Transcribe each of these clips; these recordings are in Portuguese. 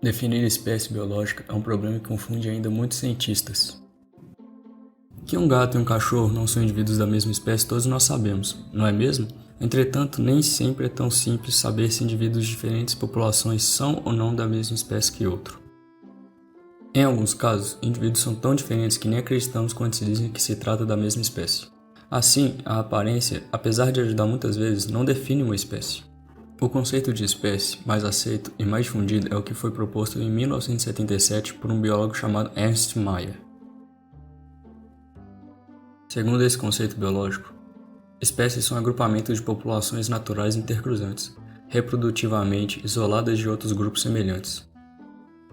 Definir espécie biológica é um problema que confunde ainda muitos cientistas. Que um gato e um cachorro não são indivíduos da mesma espécie todos nós sabemos, não é mesmo? Entretanto, nem sempre é tão simples saber se indivíduos de diferentes populações são ou não da mesma espécie que outro. Em alguns casos, indivíduos são tão diferentes que nem acreditamos quando se dizem que se trata da mesma espécie. Assim, a aparência, apesar de ajudar muitas vezes, não define uma espécie. O conceito de espécie, mais aceito e mais difundido, é o que foi proposto em 1977 por um biólogo chamado Ernst Mayr. Segundo esse conceito biológico, espécies são agrupamentos de populações naturais intercruzantes, reprodutivamente isoladas de outros grupos semelhantes.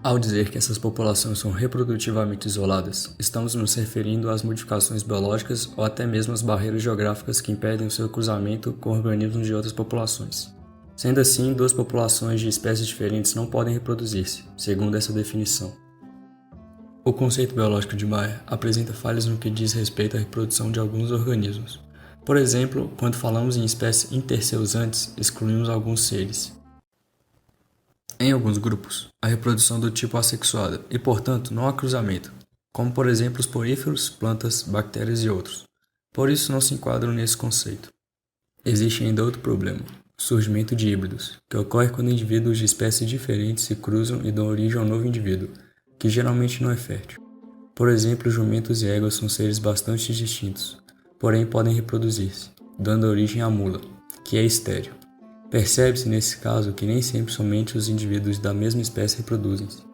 Ao dizer que essas populações são reprodutivamente isoladas, estamos nos referindo às modificações biológicas ou até mesmo às barreiras geográficas que impedem o seu cruzamento com organismos de outras populações. Sendo assim, duas populações de espécies diferentes não podem reproduzir-se, segundo essa definição. O conceito biológico de Mayr apresenta falhas no que diz respeito à reprodução de alguns organismos. Por exemplo, quando falamos em espécies interceusantes, excluímos alguns seres. Em alguns grupos, a reprodução do tipo assexuada e, portanto, não há cruzamento, como por exemplo os poríferos, plantas, bactérias e outros. Por isso não se enquadram nesse conceito. Existe ainda outro problema, o surgimento de híbridos, que ocorre quando indivíduos de espécies diferentes se cruzam e dão origem a um novo indivíduo, que geralmente não é fértil. Por exemplo, jumentos e éguas são seres bastante distintos, porém podem reproduzir-se, dando origem à mula, que é estéril. Percebe-se nesse caso que nem sempre somente os indivíduos da mesma espécie reproduzem-se.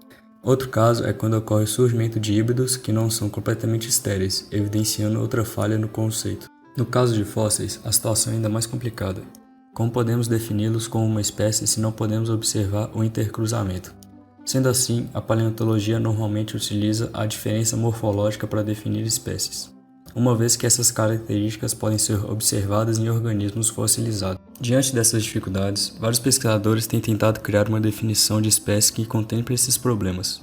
Outro caso é quando ocorre o surgimento de híbridos que não são completamente estéreis, evidenciando outra falha no conceito. No caso de fósseis, a situação é ainda mais complicada. Como podemos defini-los como uma espécie se não podemos observar o intercruzamento? Sendo assim, a paleontologia normalmente utiliza a diferença morfológica para definir espécies, uma vez que essas características podem ser observadas em organismos fossilizados. Diante dessas dificuldades, vários pesquisadores têm tentado criar uma definição de espécie que contemple esses problemas.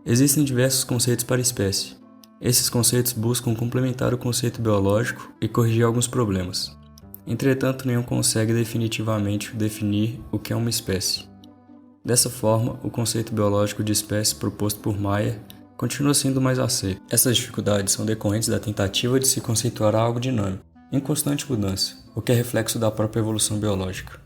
Existem diversos conceitos para espécie. Esses conceitos buscam complementar o conceito biológico e corrigir alguns problemas. Entretanto, nenhum consegue definitivamente definir o que é uma espécie. Dessa forma, o conceito biológico de espécie proposto por Mayr continua sendo mais aceito. Essas dificuldades são decorrentes da tentativa de se conceituar algo dinâmico, em constante mudança, o que é reflexo da própria evolução biológica.